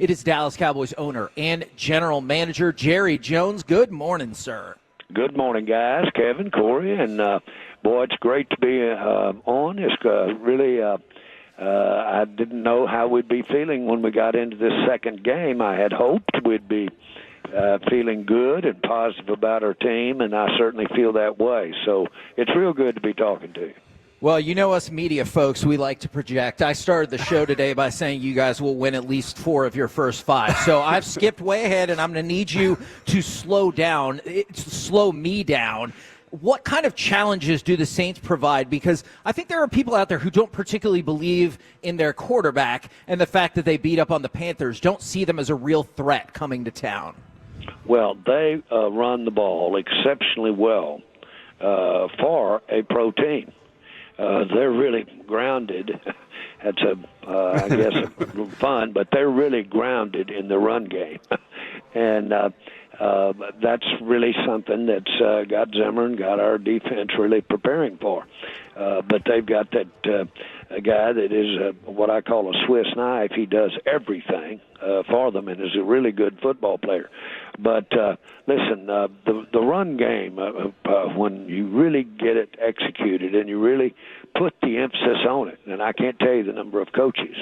It is Dallas Cowboys owner and general manager Jerry Jones. Good morning, sir. Good morning, guys. Kevin, Corey, and boy, it's great to be on. It's really I didn't know how we'd be feeling when we got into this second game. I had hoped we'd be feeling good and positive about our team, and I certainly feel that way. So it's real good to be talking to you. Well, you know us media folks, we like to project. I started the show today by saying you guys will win at least 4 of your first 5. So I've skipped way ahead, and I'm going to need you to slow me down. What kind of challenges do the Saints provide? Because I think there are people out there who don't particularly believe in their quarterback, and the fact that they beat up on the Panthers don't see them as a real threat coming to town. Well, they run the ball exceptionally well for a pro team. They're really grounded. That's I guess, a little fun, but they're really grounded in the run game. And that's really something that's got Zimmer and got our defense really preparing for. But they've got that a guy that is what I call a Swiss knife. He does everything for them and is a really good football player. But listen, the run game, when you really get it executed and you really put the emphasis on it, and I can't tell you the number of coaches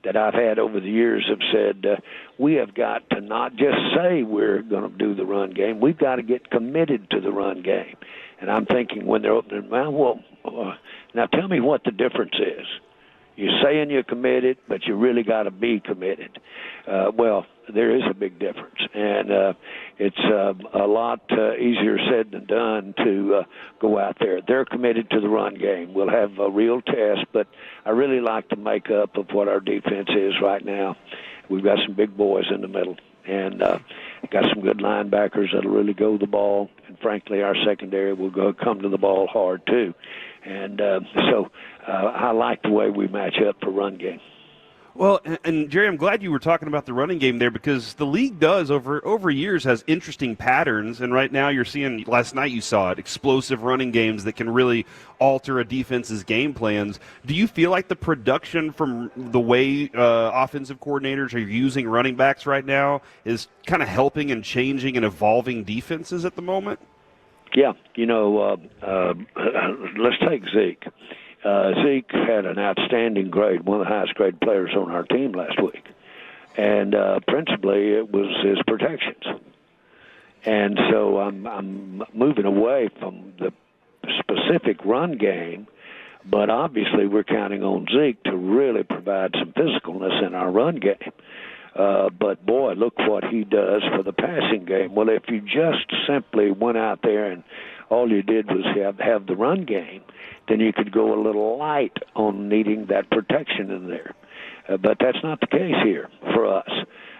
that I've had over the years have said, we have got to not just say we're going to do the run game, we've got to get committed to the run game. And I'm thinking when they're opening their mouth, now tell me what the difference is. You're saying you're committed, but you really got to be committed. Well, there is a big difference, and it's a lot easier said than done to go out there. They're committed to the run game. We'll have a real test, but I really like the makeup of what our defense is right now. We've got some big boys in the middle, and got some good linebackers that'll really go the ball, and frankly, our secondary will come to the ball hard too. And so I like the way we match up for run game. Well, and Jerry, I'm glad you were talking about the running game there, because the league does over years has interesting patterns, and right now you're seeing, last night you saw it, explosive running games that can really alter a defense's game plans. Do you feel like the production from the way offensive coordinators are using running backs right now is kind of helping and changing and evolving defenses at the moment? Yeah, let's take Zeke. Zeke had an outstanding grade, one of the highest grade players on our team last week. And principally it was his protections. And so I'm moving away from the specific run game, but obviously we're counting on Zeke to really provide some physicalness in our run game. But, boy, look what he does for the passing game. Well, if you just simply went out there and all you did was have the run game, then you could go a little light on needing that protection in there. But that's not the case here for us.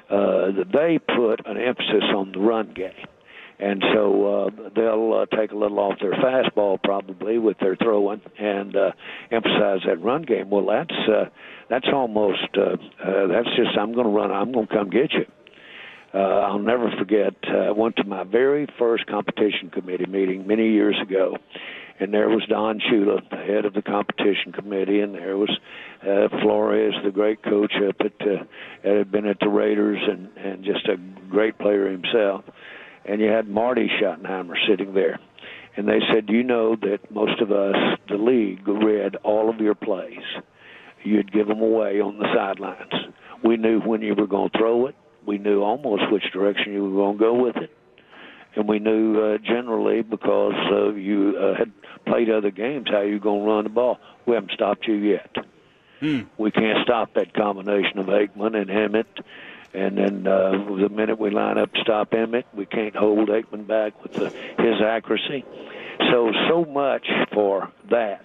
They put an emphasis on the run game. And so they'll take a little off their fastball probably with their throwing and emphasize that run game. Well, that's almost that's just I'm going to run. I'm going to come get you. I'll never forget. I went to my very first competition committee meeting many years ago, and there was Don Shula, the head of the competition committee, and there was Flores, the great coach up had been at the Raiders and just a great player himself. And you had Marty Schottenheimer sitting there. And they said, you know that most of us, the league, read all of your plays. You'd give them away on the sidelines. We knew when you were going to throw it. We knew almost which direction you were going to go with it. And we knew generally, because you had played other games, how you were going to run the ball. We haven't stopped you yet. We can't stop that combination of Aikman and Emmett. And then the minute we line up to stop Emmett, we can't hold Aikman back with his accuracy. So much for that.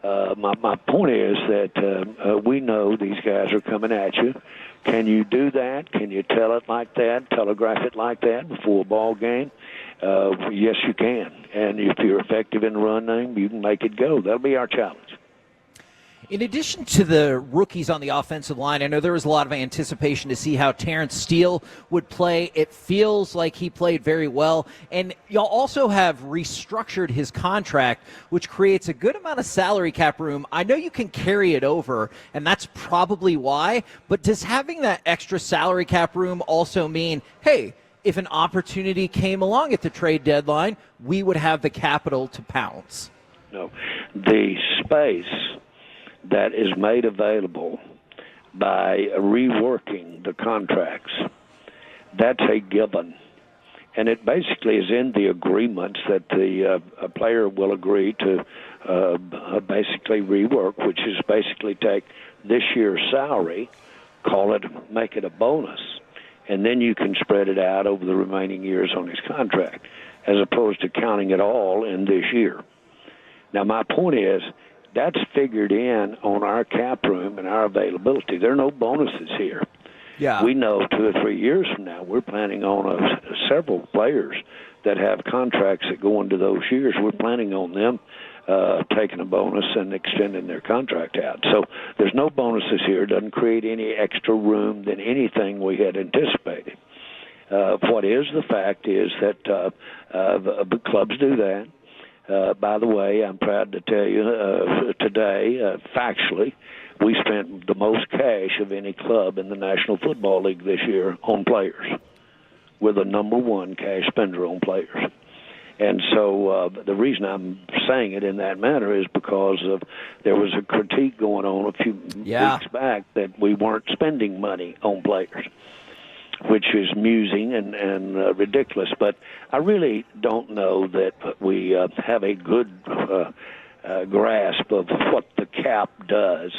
My point is that we know these guys are coming at you. Can you do that? Can you tell it like that, telegraph it like that before a ball game? Yes, you can. And if you're effective in the run game, you can make it go. That'll be our challenge. In addition to the rookies on the offensive line, I know there was a lot of anticipation to see how Terrence Steele would play. It feels like he played very well. And y'all also have restructured his contract, which creates a good amount of salary cap room. I know you can carry it over, and that's probably why. But does having that extra salary cap room also mean, hey, if an opportunity came along at the trade deadline, we would have the capital to pounce? No. The space that is made available by reworking the contracts, that's a given. And it basically is in the agreements that the player will agree to basically rework, which is basically take this year's salary, make it a bonus, and then you can spread it out over the remaining years on his contract, as opposed to counting it all in this year. Now, my point is, that's figured in on our cap room and our availability. There are no bonuses here. Yeah. We know 2 or 3 years from now, we're planning on several players that have contracts that go into those years. We're planning on them taking a bonus and extending their contract out. So there's no bonuses here. It doesn't create any extra room than anything we had anticipated. What is the fact is that clubs do that. By the way, I'm proud to tell you today, factually, we spent the most cash of any club in the National Football League this year on players. We're the number one cash spender on players. And so the reason I'm saying it in that manner is because there was a critique going on a few weeks back that we weren't spending money on players, which is amusing and ridiculous. But I really don't know that we have a good grasp of what the cap does.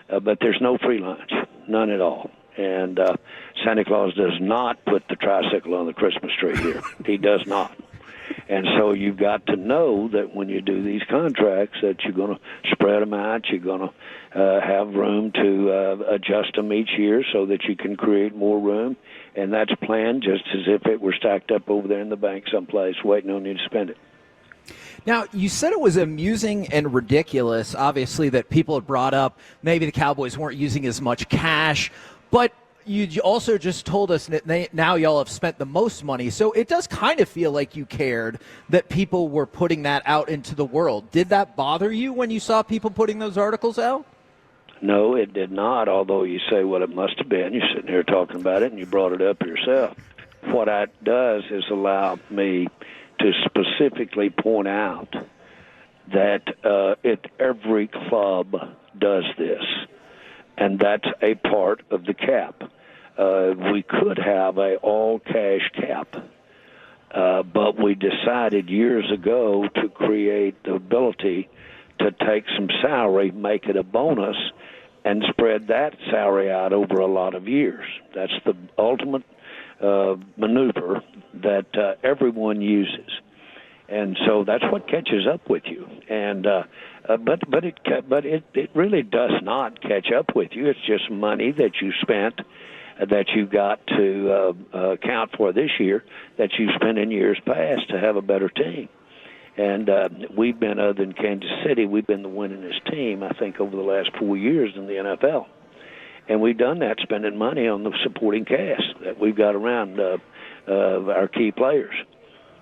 But there's no free lunch, none at all. And Santa Claus does not put the tricycle on the Christmas tree here. He does not. And so you've got to know that when you do these contracts that you're going to spread them out, you're going to have room to adjust them each year so that you can create more room. And that's planned just as if it were stacked up over there in the bank someplace waiting on you to spend it. Now, you said it was amusing and ridiculous, obviously, that people had brought up maybe the Cowboys weren't using as much cash, but you also just told us that now y'all have spent the most money, so it does kind of feel like you cared that people were putting that out into the world. Did that bother you when you saw people putting those articles out? No, it did not, although you say, well, it must have been. You're sitting here talking about it, and you brought it up yourself. What that does is allow me to specifically point out that every club does this, and that's a part of the cap. We could have a all-cash cap, but we decided years ago to create the ability to take some salary, make it a bonus, and spread that salary out over a lot of years. That's the ultimate maneuver that everyone uses. And so that's what catches up with you. And but it really does not catch up with you. It's just money that you spent that you got to account for this year that you spent in years past to have a better team. And we've been, other than Kansas City, we've been the winningest team, I think, over the last 4 years in the NFL. And we've done that spending money on the supporting cast that we've got around our key players.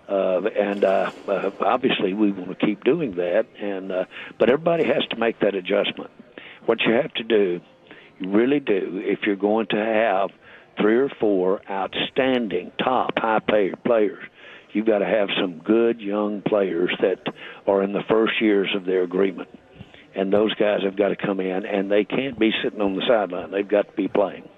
Obviously, we want to keep doing that, but everybody has to make that adjustment. What you have to do, you really do, if you're going to have 3 or 4 outstanding, top, high-paid players, you've got to have some good young players that are in the first years of their agreement. And those guys have got to come in, and they can't be sitting on the sideline. They've got to be playing.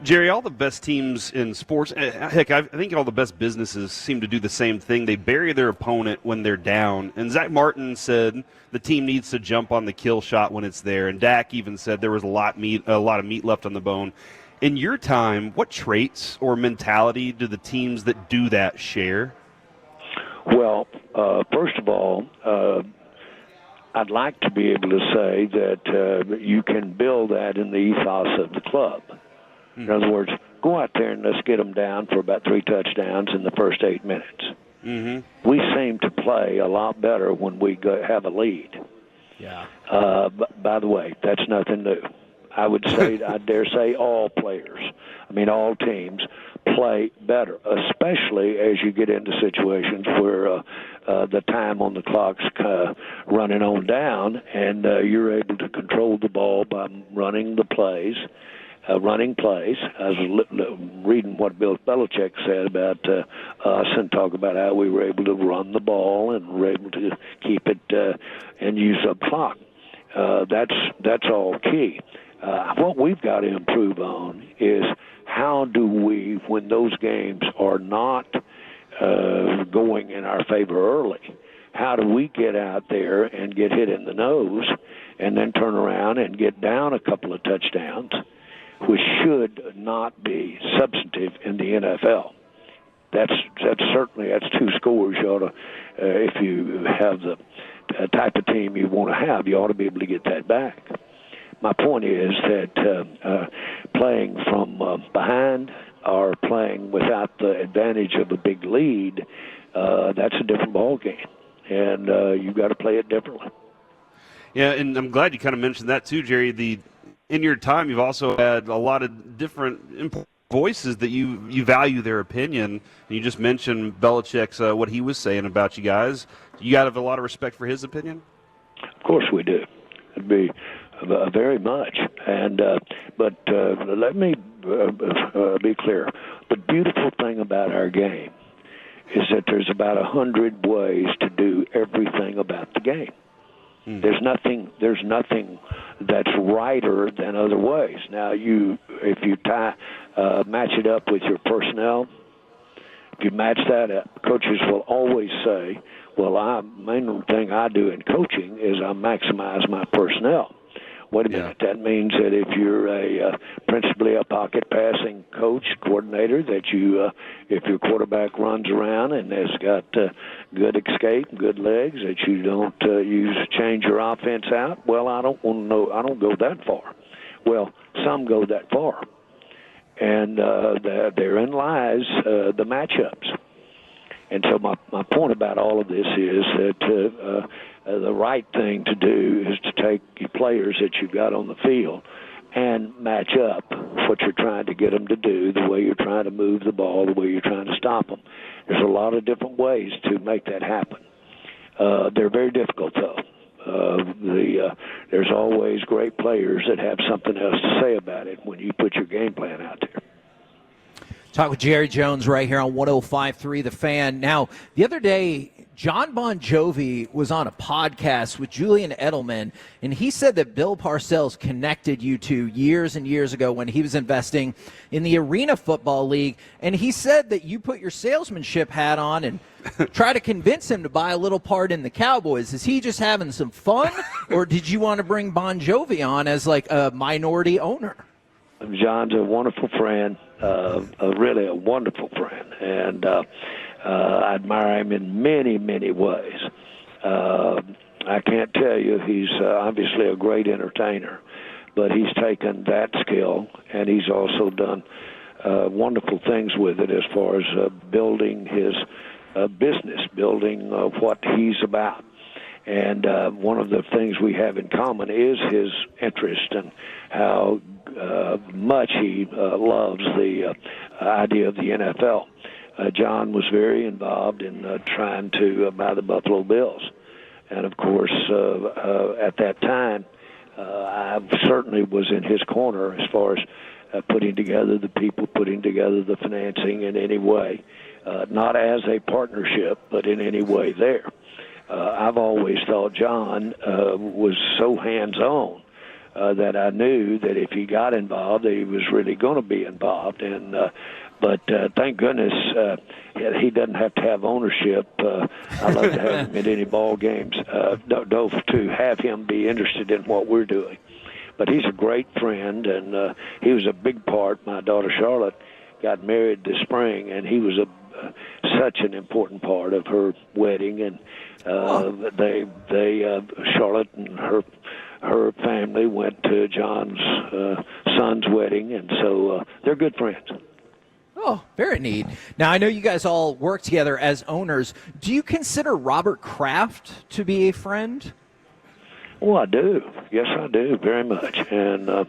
Jerry, all the best teams in sports, heck, I think all the best businesses seem to do the same thing. They bury their opponent when they're down. And Zach Martin said the team needs to jump on the kill shot when it's there. And Dak even said there was a lot of meat left on the bone. In your time, what traits or mentality do the teams that do that share? Well, first of all, I'd like to be able to say that you can build that in the ethos of the club. In other words, go out there and let's get them down for about 3 touchdowns in the first 8 minutes. Mm-hmm. We seem to play a lot better when we have a lead. Yeah. By the way, that's nothing new. I would say, I dare say, all teams play better, especially as you get into situations where the time on the clock's running on down, and you're able to control the ball by running plays. I was reading what Bill Belichick said about us and talk about how we were able to run the ball and were able to keep it and use up clock. That's all key. What we've got to improve on is how do we, when those games are not going in our favor early, how do we get out there and get hit in the nose and then turn around and get down a couple of touchdowns, which should not be substantive in the NFL. That's 2 scores. You ought to, if you have the type of team you want to have, you ought to be able to get that back. My point is that playing from behind or playing without the advantage of a big lead, that's a different ball game, and you've got to play it differently. Yeah, and I'm glad you kind of mentioned that too, Jerry. In your time, you've also had a lot of different voices that you value their opinion. And you just mentioned Belichick's what he was saying about you guys. You got to have a lot of respect for his opinion? Of course we do. It'd be very much. And but let me be clear. The beautiful thing about our game is that there's about 100 ways to do everything about the game. There's nothing that's righter than other ways. Now, if you match it up with your personnel, if you match that up, coaches will always say, well, main thing I do in coaching is I maximize my personnel. Wait a minute. That means that if you're principally a pocket passing coordinator, that if your quarterback runs around and has got good escape, good legs, that you don't change your offense out. Well, I don't go that far. Well, some go that far, and therein lies the matchups. And so my point about all of this is that the right thing to do is to take your players that you've got on the field and match up what you're trying to get them to do, the way you're trying to move the ball, the way you're trying to stop them. There's a lot of different ways to make that happen. They're very difficult, though. There's always great players that have something else to say about it when you put your game plan out there. Talk with Jerry Jones right here on 105.3 The Fan. Now, the other day, John Bon Jovi was on a podcast with Julian Edelman, and he said that Bill Parcells connected you two years and years ago when he was investing in the Arena Football League, and he said that you put your salesmanship hat on and try to convince him to buy a little part in the Cowboys. Is he just having some fun, or did you want to bring Bon Jovi on as like a minority owner? John's a wonderful friend, really a wonderful friend, and I admire him in many, many ways. I can't tell you, he's obviously a great entertainer, but he's taken that skill, and he's also done wonderful things with it as far as building his business, building what he's about. And one of the things we have in common is his interest and how much he loves the idea of the NFL. John was very involved in trying to buy the Buffalo Bills. And, of course, at that time, I certainly was in his corner as far as putting together the people, putting together the financing in any way, not as a partnership, but in any way there. I've always thought John was so hands-on that I knew that if he got involved, he was really going to be involved. And but thank goodness he doesn't have to have ownership. I love to have him at any ball games, to have him be interested in what we're doing. But he's a great friend, and he was a big part. My daughter Charlotte got married this spring, and he was such an important part of her wedding. And Charlotte and her family went to John's son's wedding, and so they're good friends. Oh, very neat. Now, I know you guys all work together as owners. Do you consider Robert Kraft to be a friend? Oh, I do. Yes, I do very much. And I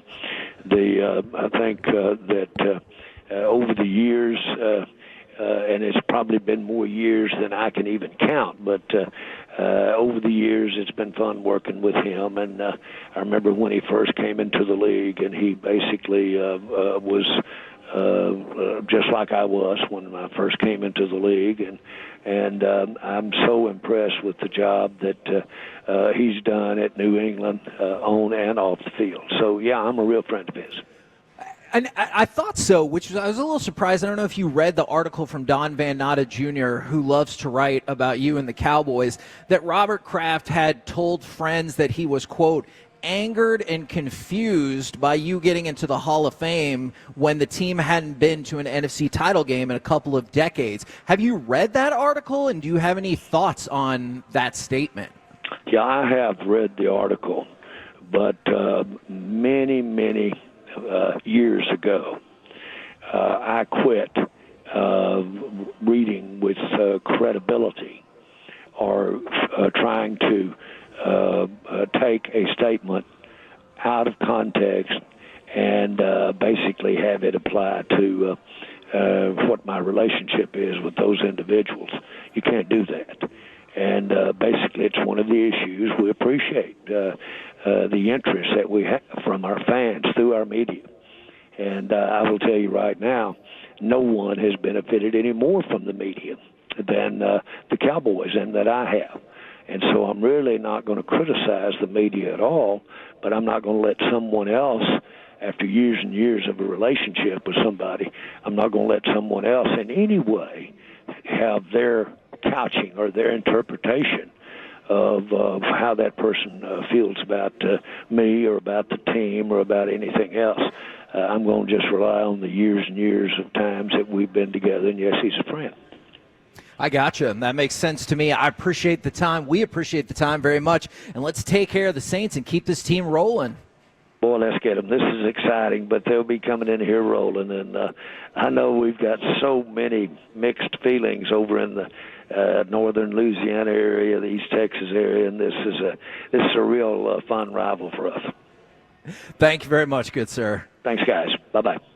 think that over the years, and it's probably been more years than I can even count, but over the years it's been fun working with him. And I remember when he first came into the league, and he basically was just like I was when I first came into the league, and I'm so impressed with the job that he's done at New England on and off the field. So yeah, I'm a real friend of his. And I thought so, which was, I was a little surprised. I don't know if you read the article from Don Van Natta Jr., who loves to write about you and the Cowboys, that Robert Kraft had told friends that he was, quote, angered and confused by you getting into the Hall of Fame when the team hadn't been to an NFC title game in a couple of decades. Have you read that article, and do you have any thoughts on that statement? Yeah, I have read the article, but many years ago, I quit reading with credibility or trying to take a statement out of context and basically have it apply to what my relationship is with those individuals. You can't do that. And basically it's one of the issues. We appreciate the interest that we have from our fans through our media. And I will tell you right now, no one has benefited any more from the media than the Cowboys and that I have. And so I'm really not going to criticize the media at all, but I'm not going to let someone else, after years and years of a relationship with somebody, I'm not going to let someone else in any way have their couching or their interpretation of how that person feels about me or about the team or about anything else. I'm going to just rely on the years and years of times that we've been together, and yes, he's a friend. I gotcha. That makes sense to me. I appreciate the time. We appreciate the time very much. And let's take care of the Saints and keep this team rolling. Boy, let's get them. This is exciting, but they'll be coming in here rolling. And I know we've got so many mixed feelings over in the northern Louisiana area, the East Texas area, and this is a real fun rival for us. Thank you very much, good sir. Thanks, guys. Bye-bye.